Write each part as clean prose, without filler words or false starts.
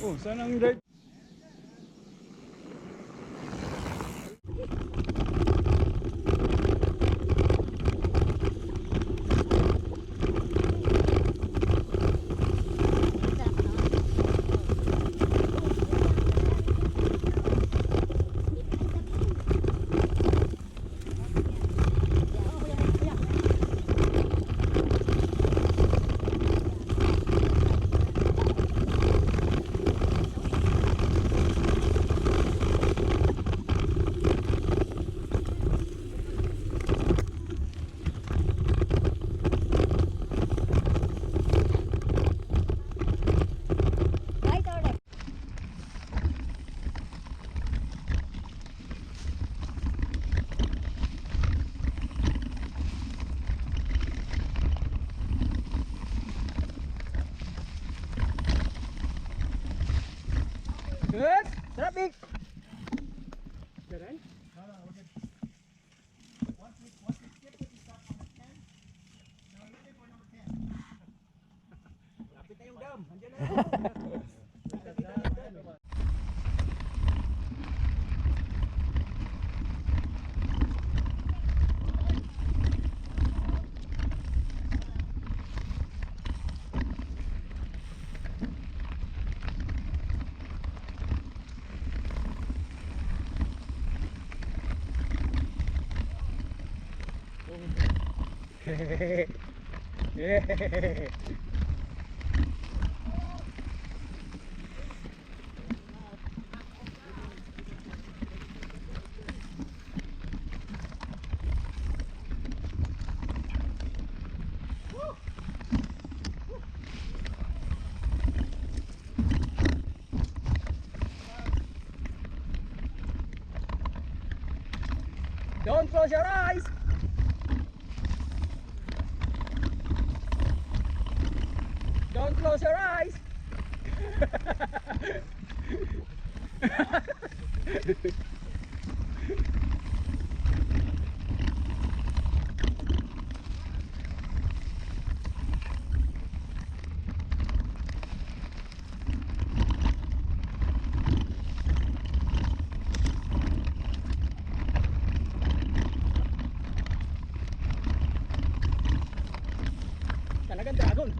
Oh, saan ang dirt? Good. Traffic. Good, right? No, we're good. Once we skip it, we stop on 10. So we're looking for number 10. Lapit na yung dam. Andiyan na yun. Don't close your eyes. Don't close your eyes. Talagang dragon.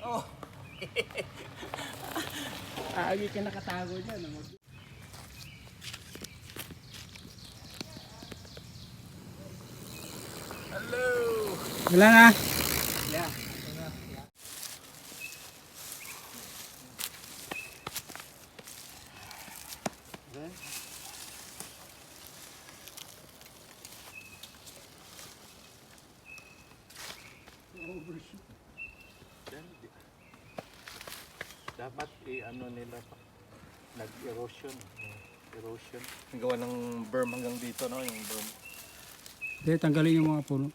Oh. Agi ka nakatago dyan. Hello. Wala na. Yeah. Overshoot. Dapat i-ano nila pa. Nag-erosion. Erosion. Gawa ng berm hanggang dito, no? Yung berm. Hindi, tanggalin yung mga puno.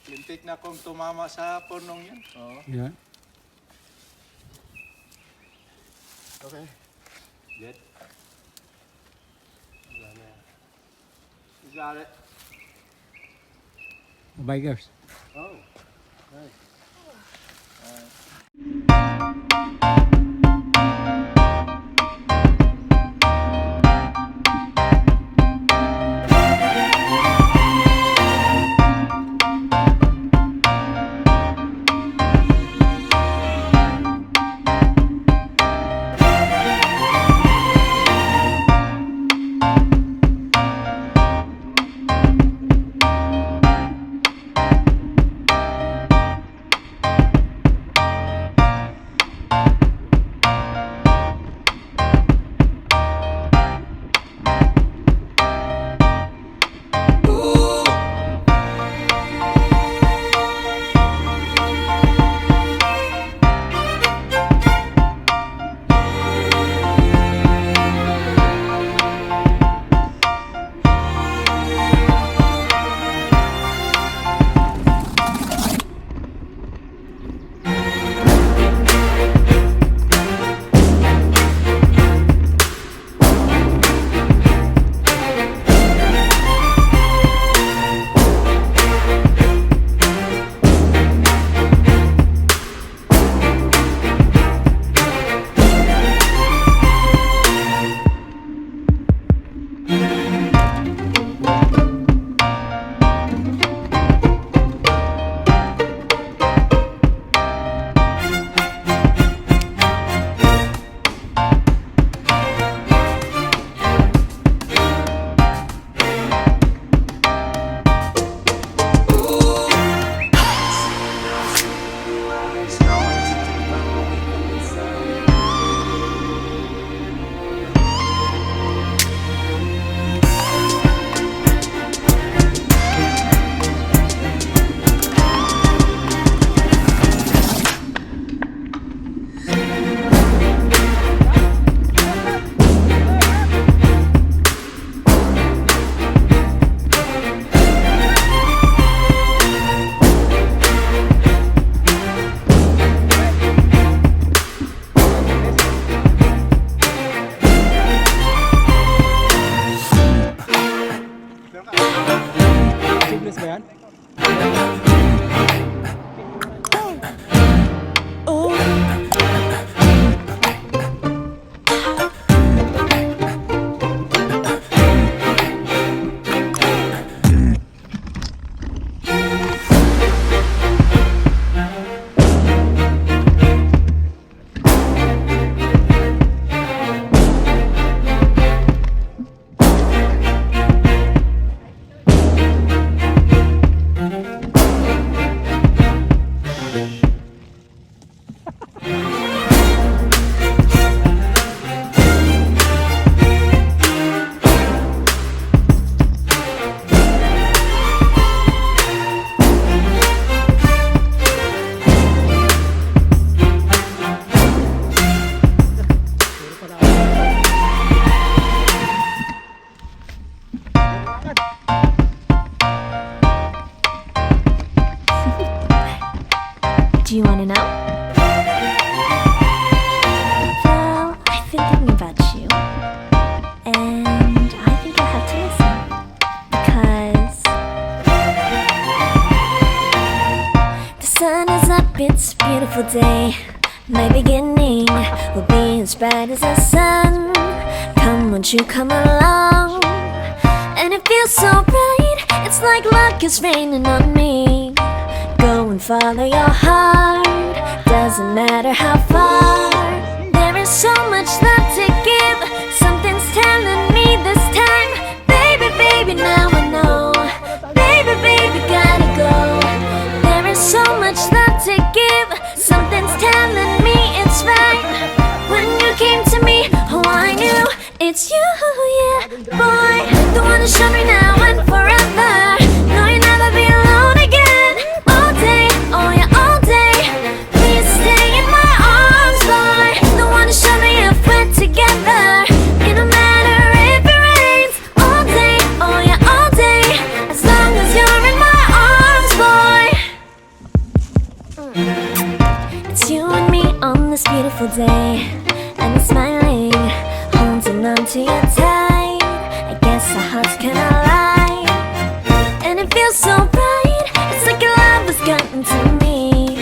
Lintik na kung tumama sa punong yan. Oo. Yeah. Okay. Good. Wala na yan. You got it. Bikers. Oh. Nice. Do you want to know? Well, I've been thinking about you, and I think you'll have to listen, because the sun is up, it's a beautiful day. My beginning will be as bright as the sun. Come, won't you come along? And it feels so bright, it's like luck is raining on me. Go and follow your heart, doesn't matter how far. There is so much love to give, something's telling me this time. Baby, baby, now I know. Baby, baby, gotta go. There is so much love to give, something's telling me it's right. When you came to me, oh I knew it's you, yeah. Boy, the one to show me now and forever. No, you'll never be alone again. All day, oh yeah, all day. Please stay in my arms, boy. The one to show me if we're together. It don't matter if it rains. All day, oh yeah, all day. As long as you're in my arms, boy. It's you and me on this beautiful day, and we're smiling, holding on to you tight. I guess our hearts can align, and it feels so bright. It's like your love has gotten to me.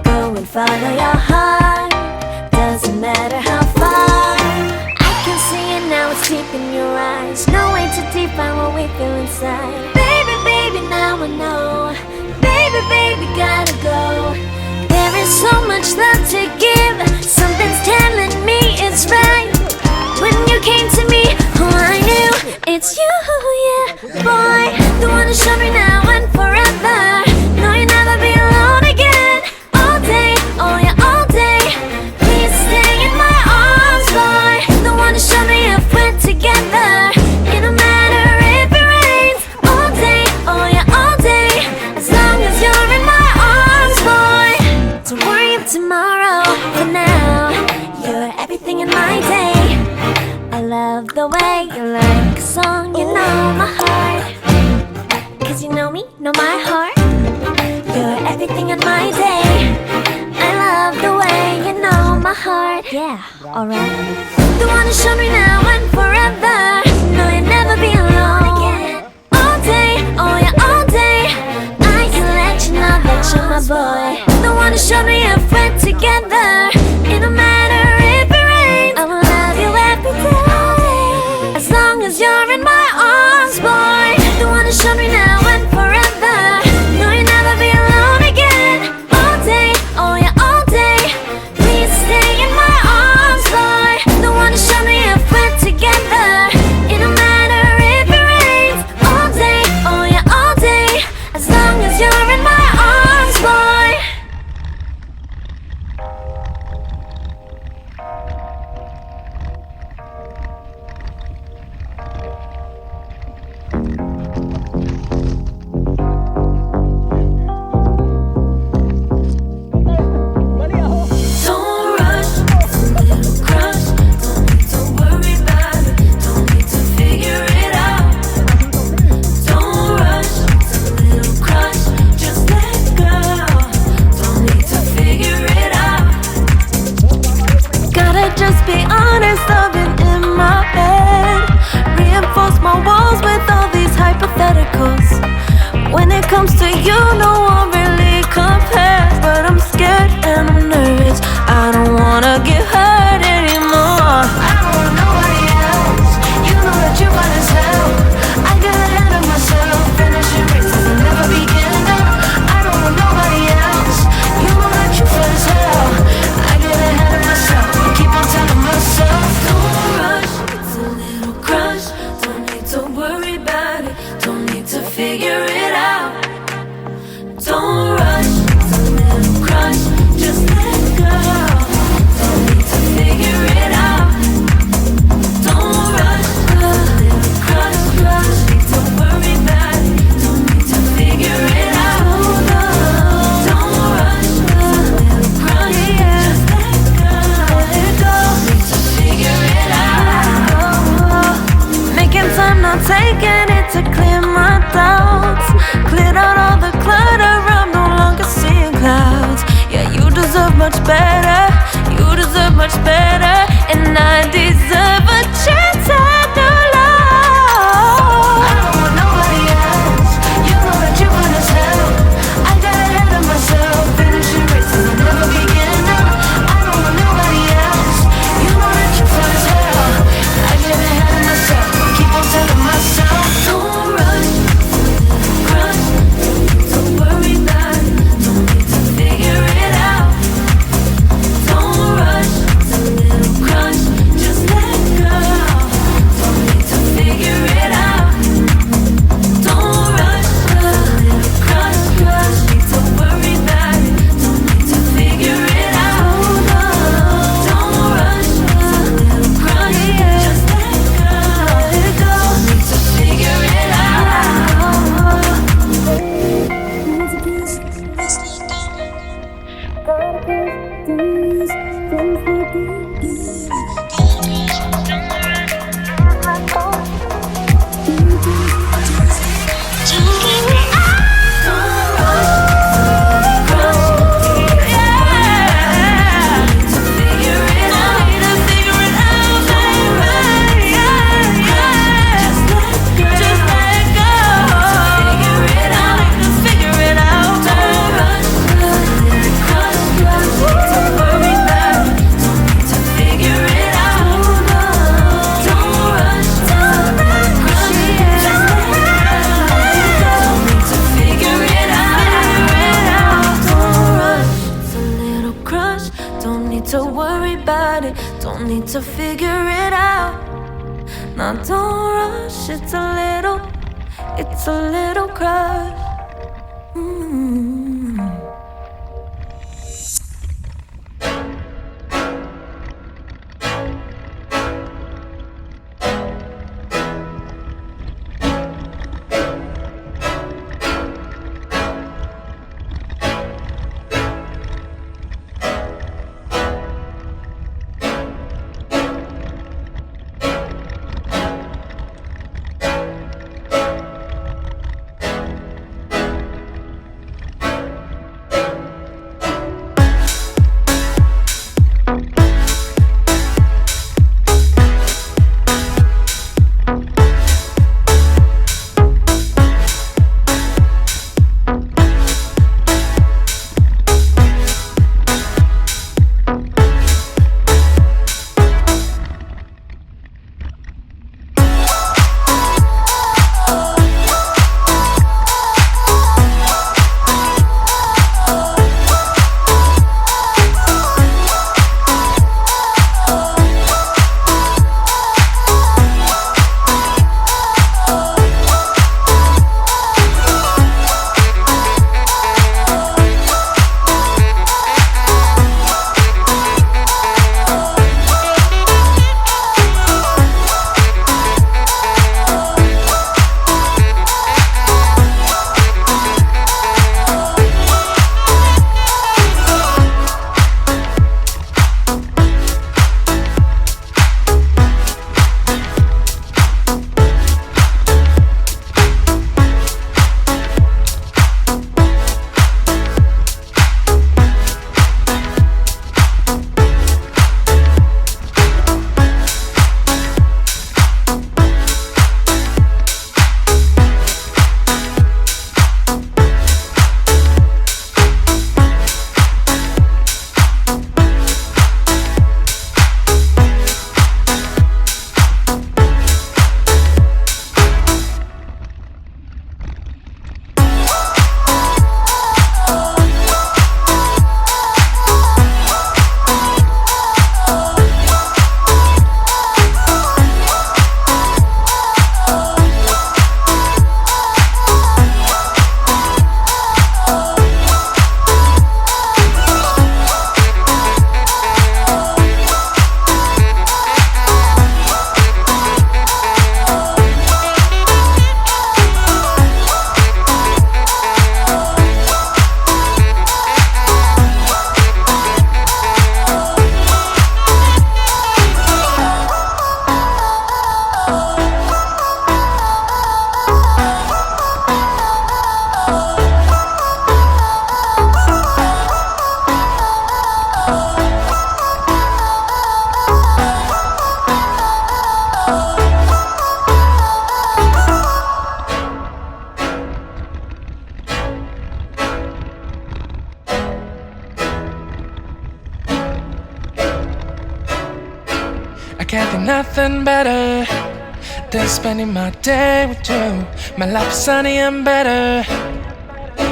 Go and follow your heart, doesn't matter how far. I can see it now, it's deep in your eyes. No way to define what we feel inside. Baby, baby, now I know. Baby, baby, gotta go. There is so much love to give, something's telling me it's right. When you came to me, oh I knew it's you, yeah. Boy, the one to show me now and forever. No, you'll never be alone again. All day, oh yeah, all day. Please stay in my arms, boy. The one to show me if we're together. It don't matter if it rains. All day, oh yeah, all day. As long as you're in my arms, boy. Don't worry of tomorrow, for now you're everything in my day. I love the way you like a song, you know my heart. Cause you know me, know my heart. You're everything in my day. I love the way you know my heart. Yeah, alright. The one to show me now and forever. No, you'll never be alone again. All day, oh yeah, all day. I can let you know that you're my boy. The one to show me if we're together. It don't matter if it rains. I will love you every day. As long as you're in my arms, boy. The one to show me now and forever. No, you'll never be alone again. All day, oh yeah, all day. Please stay in my arms, boy. The one to show me if we're together. It don't matter if it rains. All day, oh yeah, all day. As long as you're in my arms, boy. Just be honest, I've been in my head. Reinforce my walls with all these hypotheticals. When it comes to you, no one really compares. But I'm scared and I'm nervous. I don't wanna get hurt anymore. I don't want nobody else. You know that you're fine as hell. I get ahead of myself. Finishing races and never beginning up. I don't want nobody else. You know that you're fine as hell. I get ahead of myself. Keep on telling myself, don't rush. It's a little crush. Don't need to worry about it. Don't need to figure it out. Don't rush. It's a little crush. Just let go. Don't need to figure don't need to figure it out. Now don't rush, it's a little crush. can't think nothing better than spending my day with you. My life is sunny and better,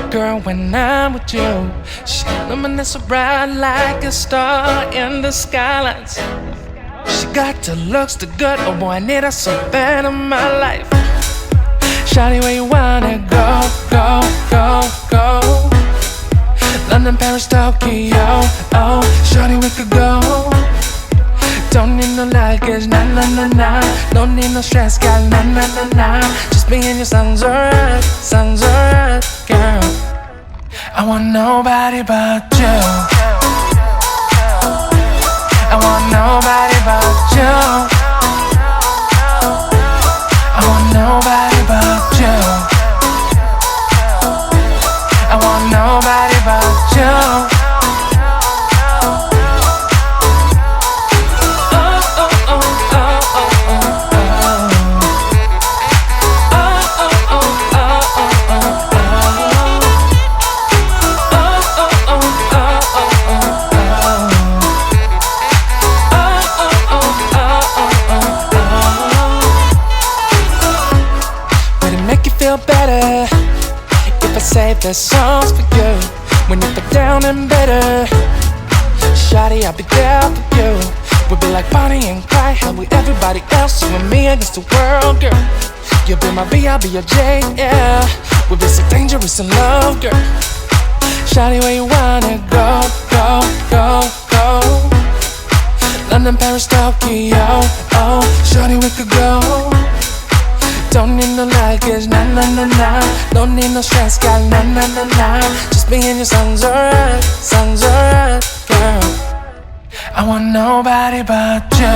girl, when I'm with you. She luminous so bright like a star in the skylines. She got the looks, the good, oh boy, I need her so bad in my life. Shawty, where you wanna go, go, go, go? London, Paris, Tokyo, oh, shawty, we could go. Don't need no luggage, nah, nah, nah, nah. Don't need no stress, girl, nah, nah, nah, nah. Just me and your sun's alright, girl. I want nobody but you. I want nobody but you. I want nobody but you. I want nobody but you. Better if I save the songs for you when you feel down and bitter. Shawty, I'll be there for you. We'll be like Bonnie and Clyde, held with everybody else, you and me against the world, girl. You'll be my B, I'll be your J, yeah. We'll be so dangerous in love, girl. Shawty, where you wanna go, go, go, go? London, Paris, Tokyo, oh. Shawty, we could go. Don't need no luggage, nah, nah, nah, nah. Don't need no stress, got nah, nah, nah, nah. Just me and your songs alright, girl. I want nobody but you.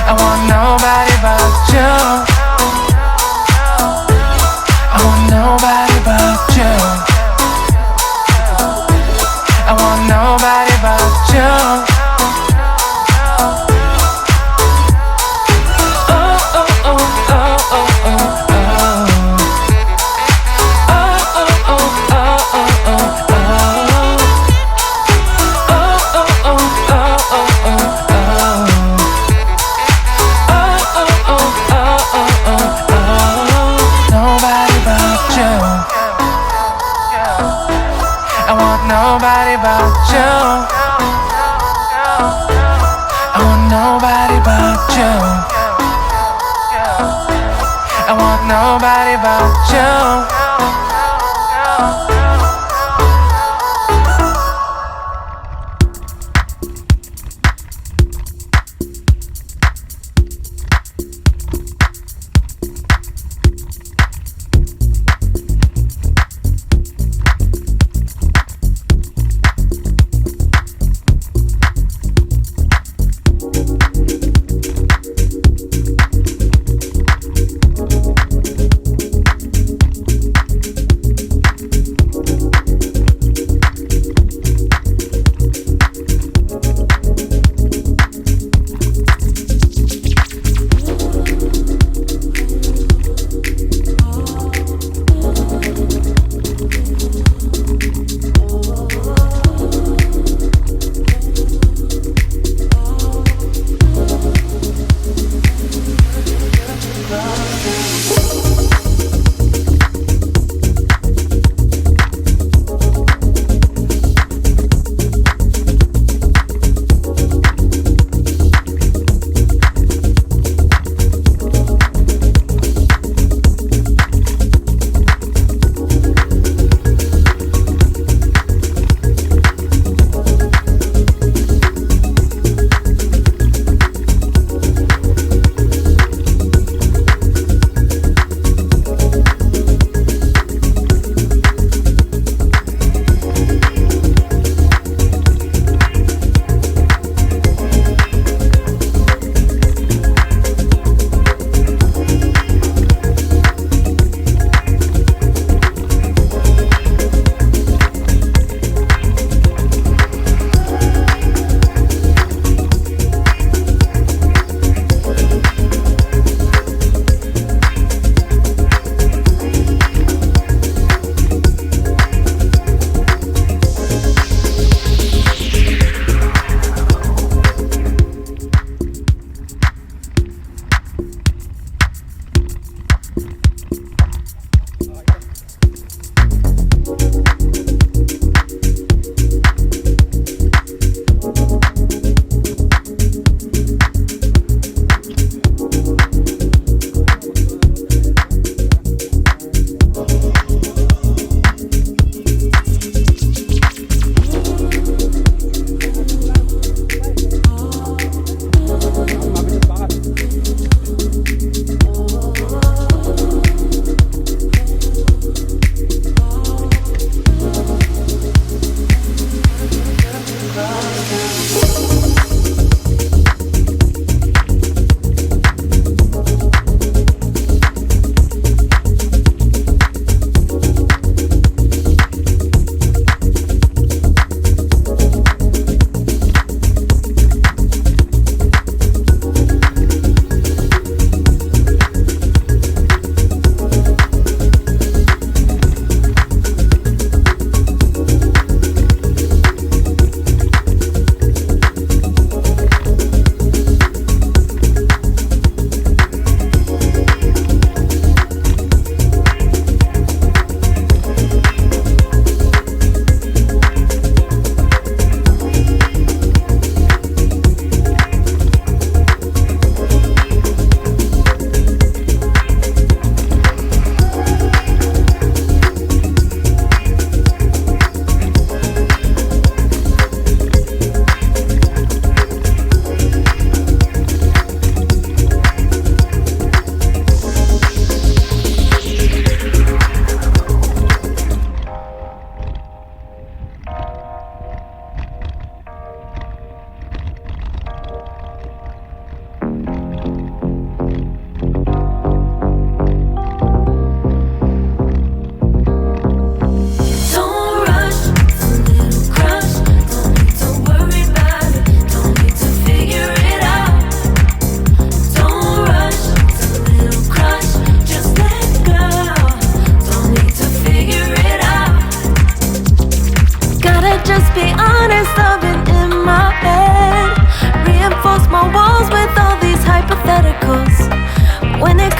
I want nobody but you. I want nobody but you. I want nobody but you. Oh, oh, oh, oh, oh, oh, oh. Oh, oh, oh, oh, oh, oh, oh. Nobody but you. I want nobody but you. I want nobody but you.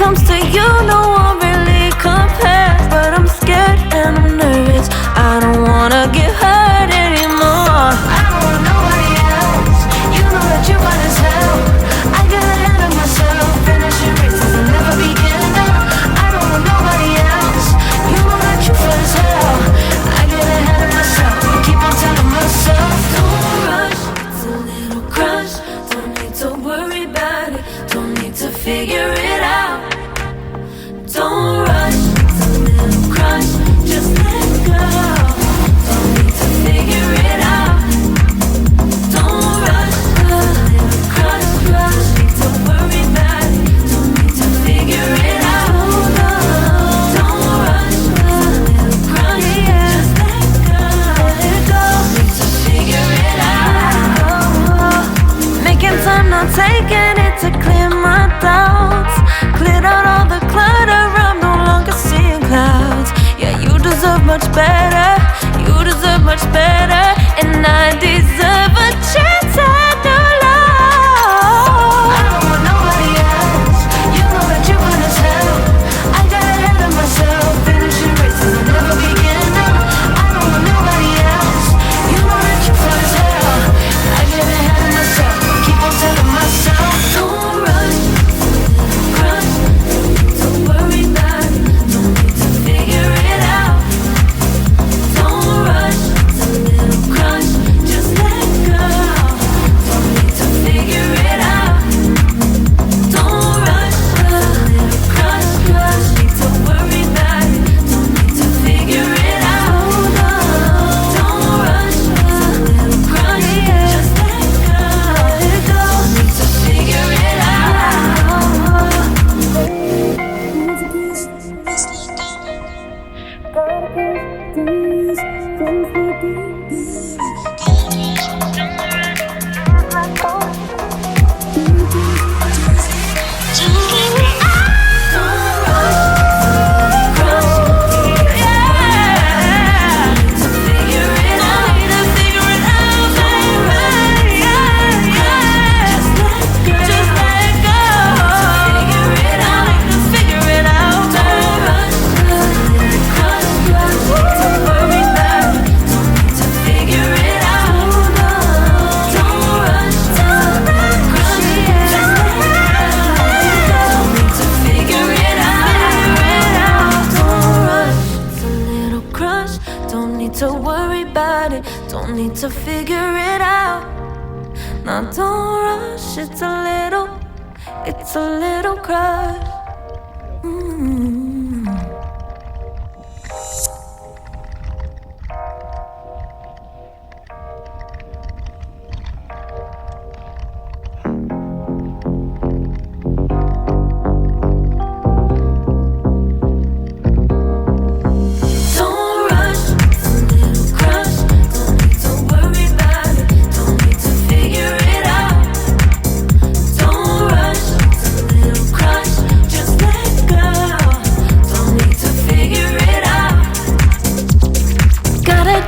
comes to you, no one really compares. But I'm scared and I'm nervous, I don't wanna get hurt anymore. I don't want nobody else, you know that you got as hell. I get ahead of myself, finishing races and never begin. I don't want nobody else, you know that you fun as hell. I get ahead of myself, keep on telling myself, don't rush, it's a little crush. Don't need to worry about it, don't need to figure it out. Don't rush, it's a little crush, just let go. Don't need to figure it out. Don't rush, a little crush, crush. Need to worry about it, don't need to figure it out. Don't rush, a little crush, just let go. Need to figure it out. Making time, not taking it to clear my doubts. Cleared out all the clutter, I'm no longer seeing clouds. Yeah, you deserve much better, you deserve much better. And I deserve a chance at new love. I don't want nobody else, you know that you want as hell. I got ahead of myself, finishing races and never begin. I don't want nobody else, you know that you fun as hell. I get ahead of myself, keep on telling myself, don't rush, crush. Don't worry about it, don't need to figure it out. Don't rush, it's a little crush, just let go. Don't need to figure it out. Don't rush, a little crush, crush. Need to worry about it, don't need to figure it out. Don't rush, a little crush, just let go. Don't need to figure it to figure it out. Now don't rush, it's a little crush.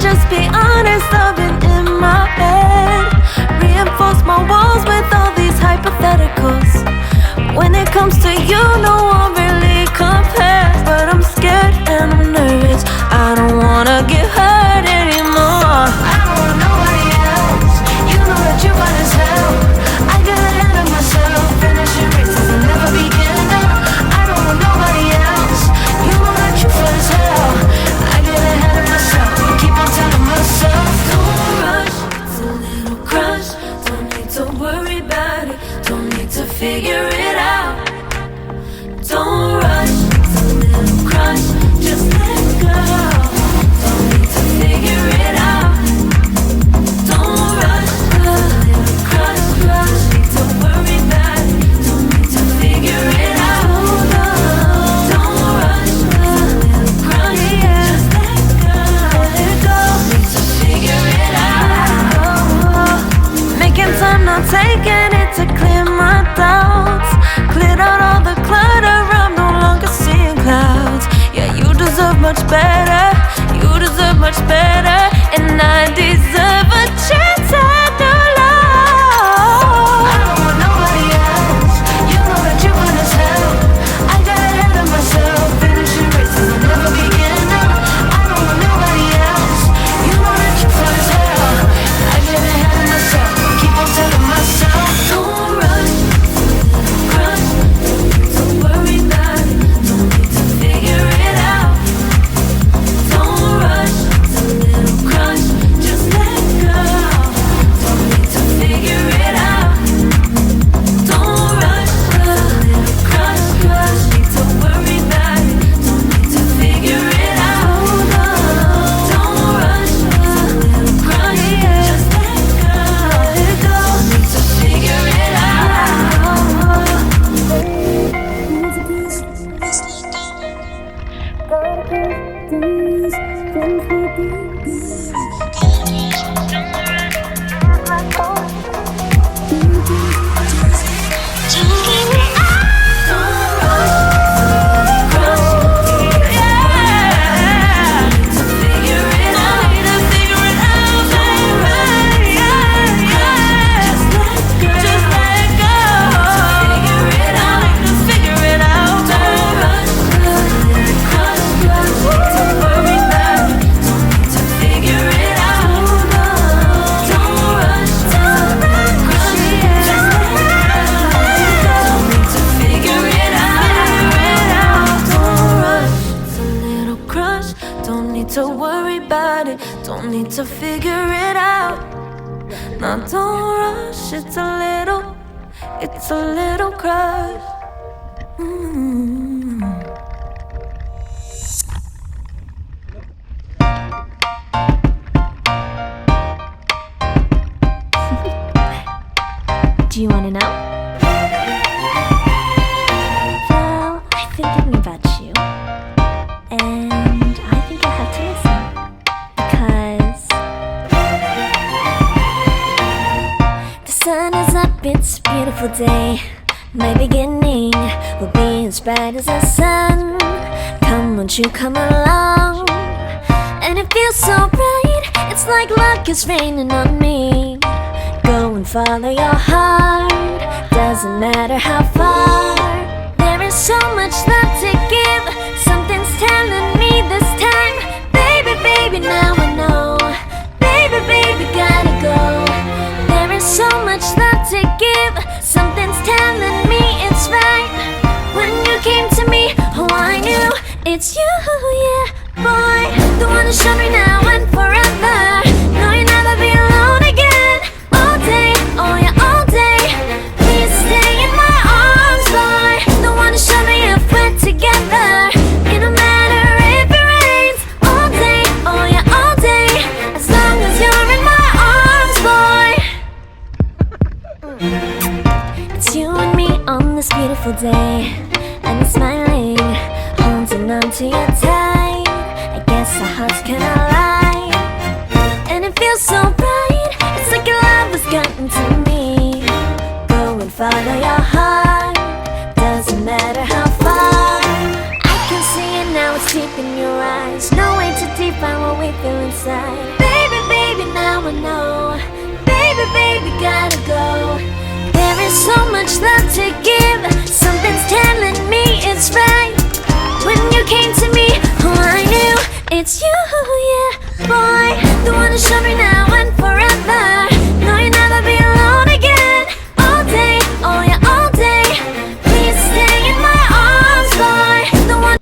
Just be honest, I've been in my head. Reinforce my walls with all these hypotheticals. When it comes to you, no one really compares. But I'm scared and I'm nervous, I don't wanna get hurt anymore. I don't want nobody else, you know that you got as hell. I get ahead of myself, finishing races and never begin. I don't want nobody else, you know that you fun as hell. I get ahead of myself, keep on telling myself, don't rush, it's a little crush. Don't need to worry about it, don't need to figure it out. Don't rush, it's a little crush, just let go. Don't need to figure it out. Don't rush, a little crush, crush. Need to worry about it, don't need to figure it out. Don't rush, a little crush, just let go. Need to figure it out. Making time, not taking it to clear my doubts. Cleared out all the clutter, I'm no longer seeing clouds. Yeah, you deserve much better, you deserve much better. And I deserve a chance at new love. I don't want nobody else, you know that you want as hell. I got need to figure it out. Now don't rush, it's a little crush. Do you wanna know? Well, I've been thinking about you, and I think I'll have to listen. Because the sun is up, it's a beautiful day. My beginning will be as bright as the sun. Come, won't you come along? And it feels so bright, it's like luck is raining on me. Go and follow your heart, doesn't matter how far. There is so much love to give, something's telling me this time. Baby, baby, now I know. Baby, baby, gotta go. There is so much love to give, something's telling me it's right. When you came to me, oh I knew it's you, yeah, boy. The one who showed me now and forever. No, you'll never be alone again. All day, oh yeah, all day. Please stay in my arms, boy. The one who showed me if we're together. It don't matter if it rains. All day, oh yeah, all day. As long as you're in my arms, boy. It's you and me on this beautiful day, and I'm smiling, holding on to you tight. I guess our hearts can align, and it feels so bright. It's like your love has gotten to me. Go and follow your heart, doesn't matter how far. I can see it now, it's deep in your eyes. No way to define what we feel inside. Baby, baby, now I know. Baby, baby, gotta go. There is so much love to give, something's telling me it's right. When you came to me, oh I knew it's you, yeah, boy. The one who showed me now and forever. No, you'll never be alone again. All day, oh yeah, all day. Please stay in my arms, boy. The one.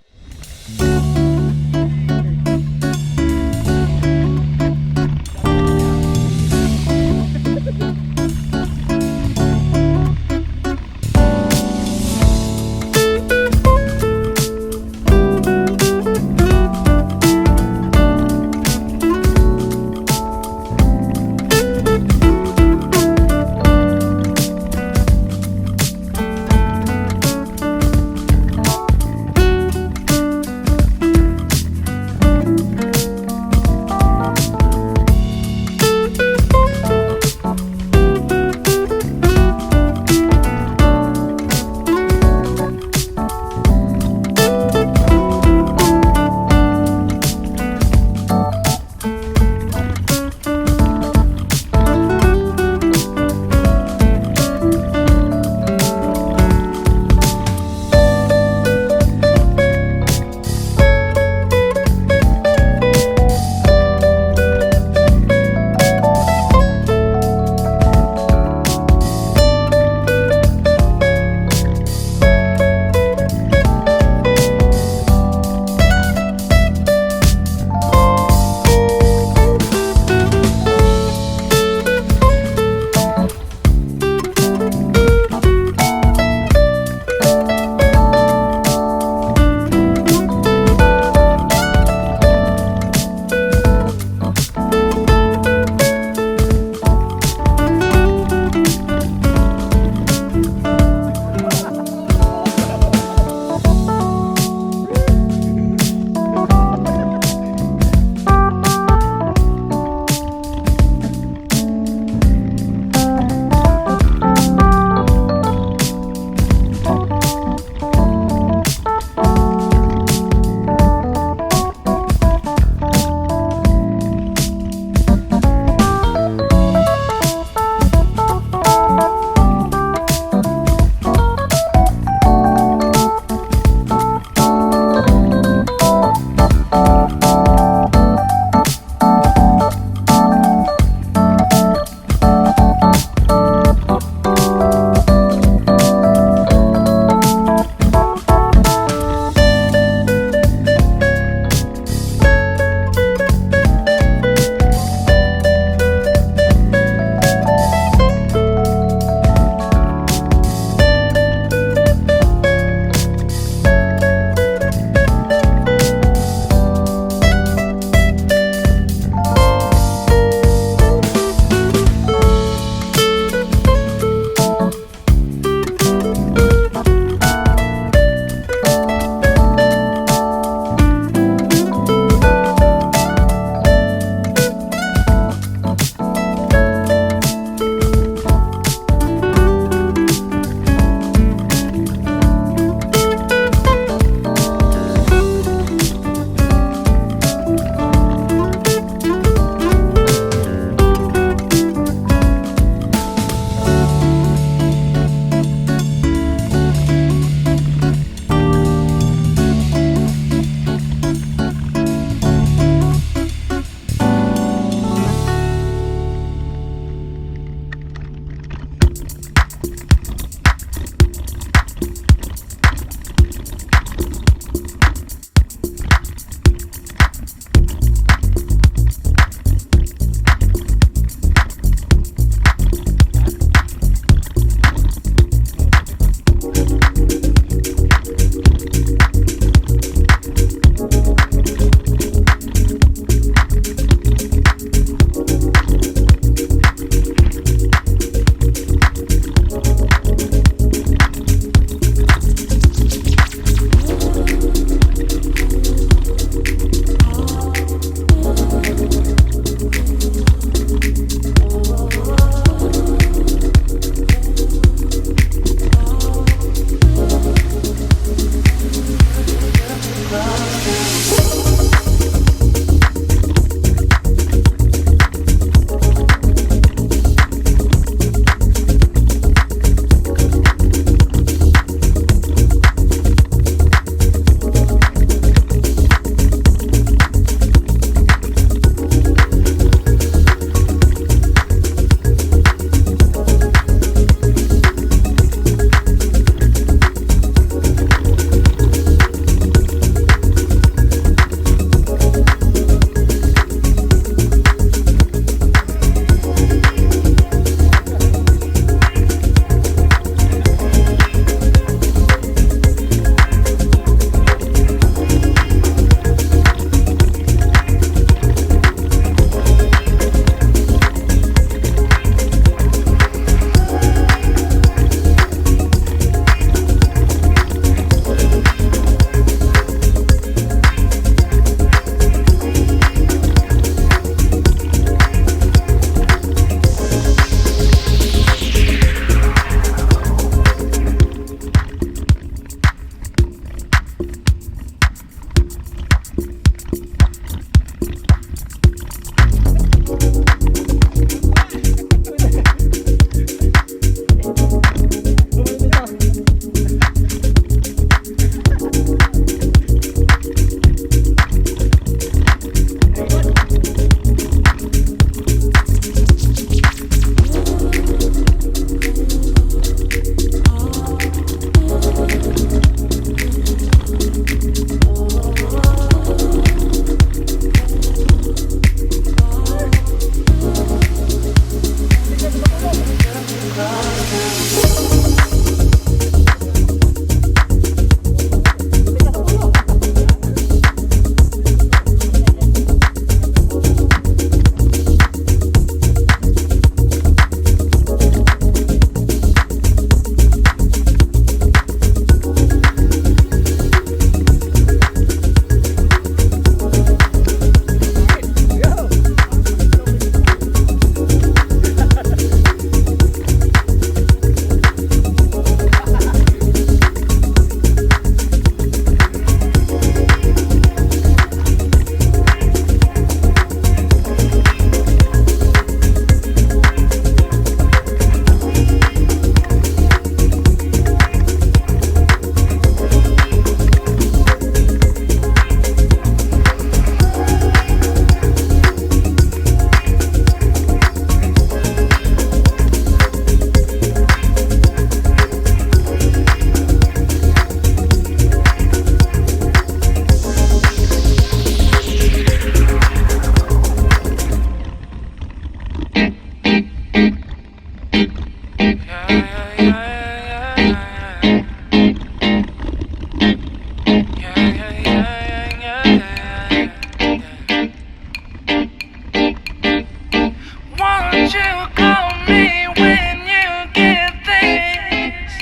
Won't you call me when you get this?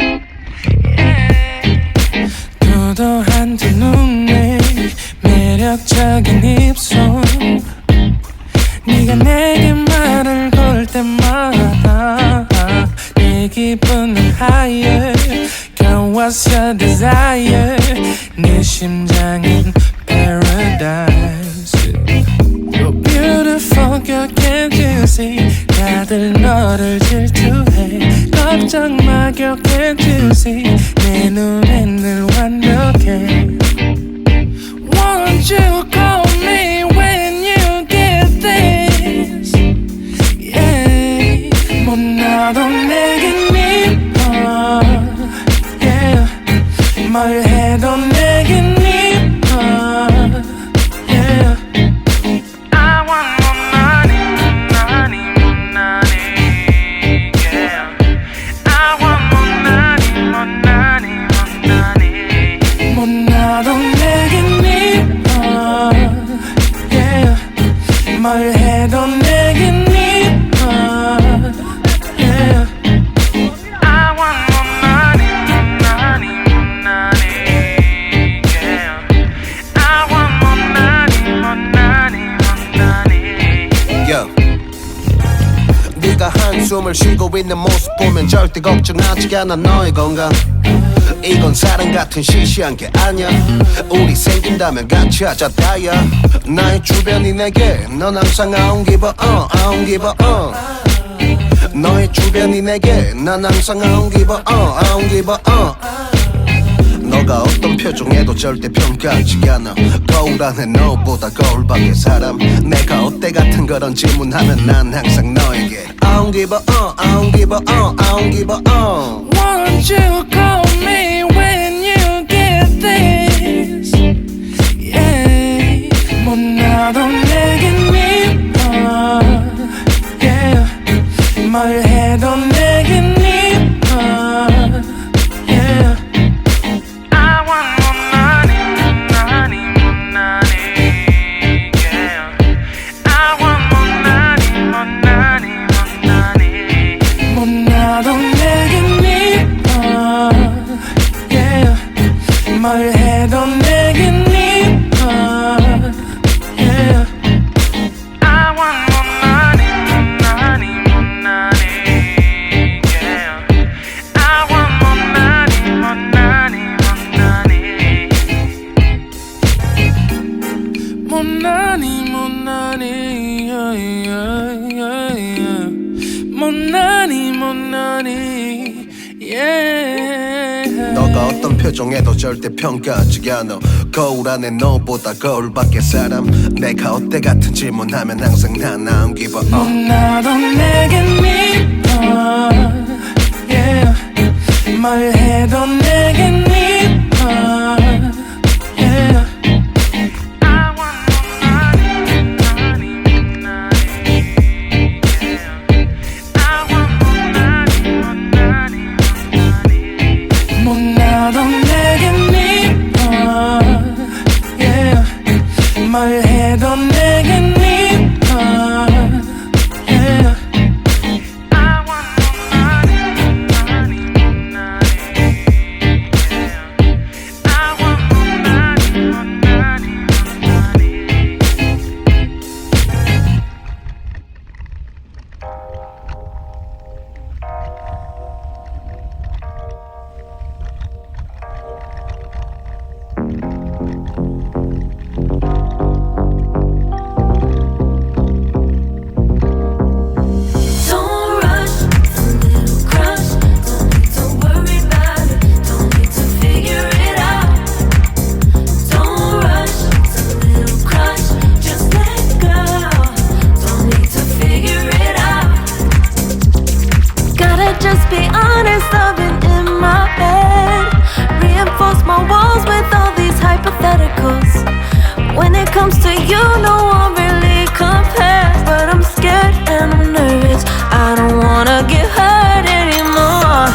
Yeah. 도도한 두 눈에 매력적인 입술 네가 내게 말을 걸 때마다 내 기분은 higher Girl what's your desire 내 심장은 paradise You're beautiful girl can't you see 다들 너를 질투해 걱정 마 girl can't you see 내 눈엔 늘 완벽해 Won't you call me when you get this Yeah 못나도 내겐 이뻐 Yeah 뭘 해도 내겐 이뻐 Yeah I want more money, money, more money Yeah I want more money, more money, more money 못나도 내겐 이뻐 Yeah 뭘 해도 내겐 이뻐 Yeah I want more money, more money, more money Yeah I want more money, more money, more money Yo. 네가 한숨을 쉬고 있는 모습 보면 절대 걱정하지 않아 너의 건강 이건 사랑 같은 시시한 게 아니야 우리 생긴다면 같이 하자 다야 나의 주변이 내게 넌 항상 I don't give a I don't give a 너의 주변이 내게 난 항상 I don't give a I don't give a 너가 어떤 표정에도 절대 평가하지 않아 거울 안에 너보다 거울 밖의 사람 내가 어때 같은 그런 질문하면 난 항상 너에게 I don't give a I don't give a I don't give a Won't you call me when you get this Yeah 못나도 내겐 이뻐 Yeah 뭘 해도 내겐 이뻐 Yeah I want more money, more money, more money Yeah I want more money, more money, more money 못나도 내겐 이뻐 Yeah 뭘 해도 내겐 이뻐 Yeah I want more money, more money, more money Yeah I want more money, more money, more money more money, more money yeah, yeah, yeah, yeah. More money, more money yeah 너가 어떤 표정에도 절대 평가하지 않아 거울 안에 너보다 거울 밖의 사람 내가 어때 같은 질문하면 항상 난 I don't give a 못나도 내겐 이뻐 Yeah 뭘 해도 내겐 이뻐 Yeah I want more money, money, money Yeah I want more money, money, money 못나도 내겐 이뻐 Yeah 뭘 해도 내겐 이뻐 Yeah I want more money, money, money Yeah I want more money, money, Don't rush, a little crush. Don't need to worry about it. Don't need to figure it out. Don't rush, a little crush. Just let go. Don't need to figure it out. Gotta just be honest. I've been in my head. Reinforce my walls with all these hypotheticals. When it comes to you, no one really compares. But I'm scared and I'm nervous. I don't wanna get hurt anymore.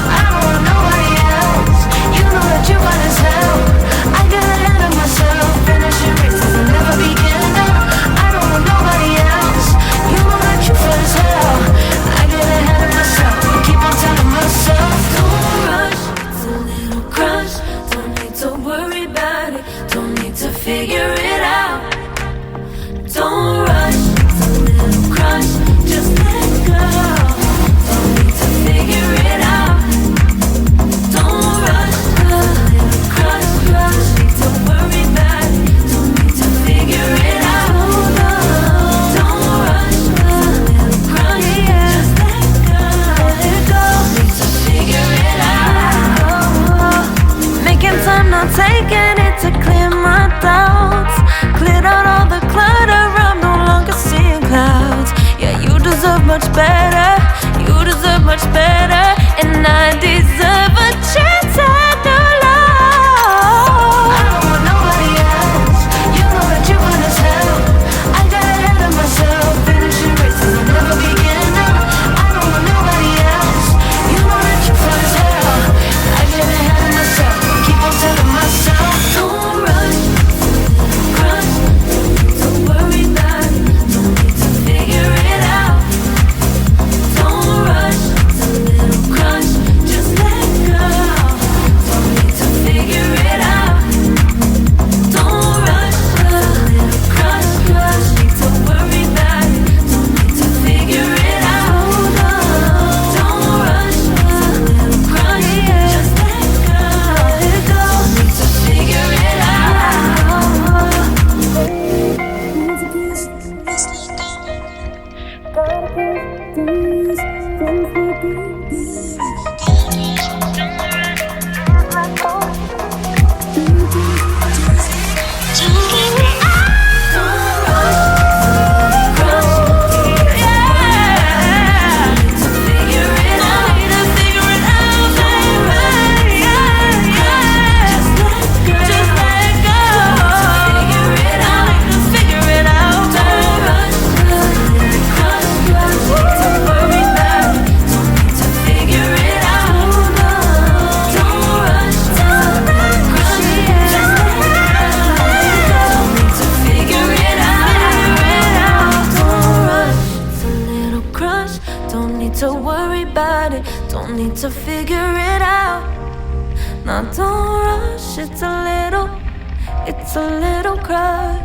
better. You deserve much better, and I deserve a chance at new love. I don't want nobody else. You know that you run as hell. I got ahead of myself, finishing races I'll never begin. I don't want nobody else. You know that you run as hell. I get ahead of myself, keep on telling myself, don't rush, crush, don't worry about it, don't need to figure it out. Don't rush, it's a little crush, just let go. Don't need to figure it out. Don't rush, it's a little crush, need to worry about it, don't need to figure it out. Don't rush, it's a little crush, just let go. Don't need to figure it to worry about it, don't need to figure it out. Now don't rush, it's a little crush.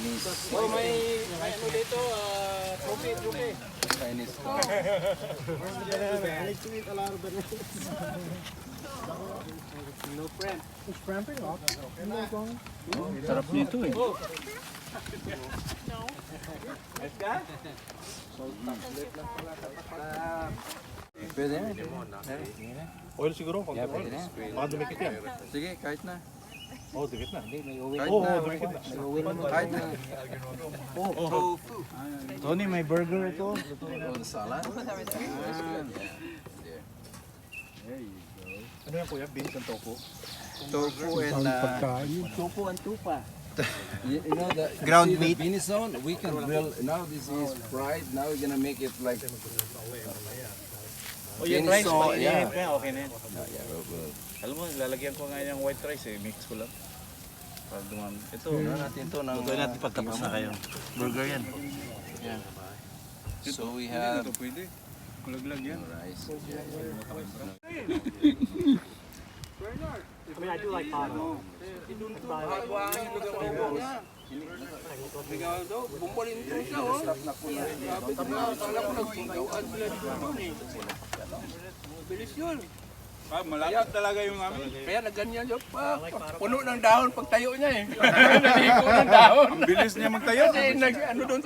Chinese. Oh, may ano dito, trophy. Chinese. I like to eat a lot of bananas. No friend. It's cramping up. Sarap nito eh. Ayos ka? Pwede na. Oil siguro, konti Yeah, oil. pwede na. Baka dumikit yan. Sige, kahit na. Oh, dumikit na. Kahit Oo, na. dumikit na. Kahit na. Tony, may burger ito. Oh, the salad. Ano yan kuya? Beans and tofu? Tofu and Tofu and tupa. you know the Ground see the meat. beanie zone, we can grill. Now this is fried. Now we're gonna make it like. Oh, yung Beans rice, so, pag yeah. iinit ka, okay na yan. Yeah, we'll. Alam mo, lalagyan ko nga yung white rice eh. Mix ko lang. Pag dumami. Ito, Ano natin to ng. lutuin natin pagtapos na kayo. Burger yan. Yeah. So we have Pwede. Kulaglag yan. rice. I mean, I do like hot. Malapit talaga yung amin. Kaya nagganyan yun pa. Puno ng dahon pag tayo niya eh. Naligo ng dahon. Ang bilis niya magtayo. Kasi ano doon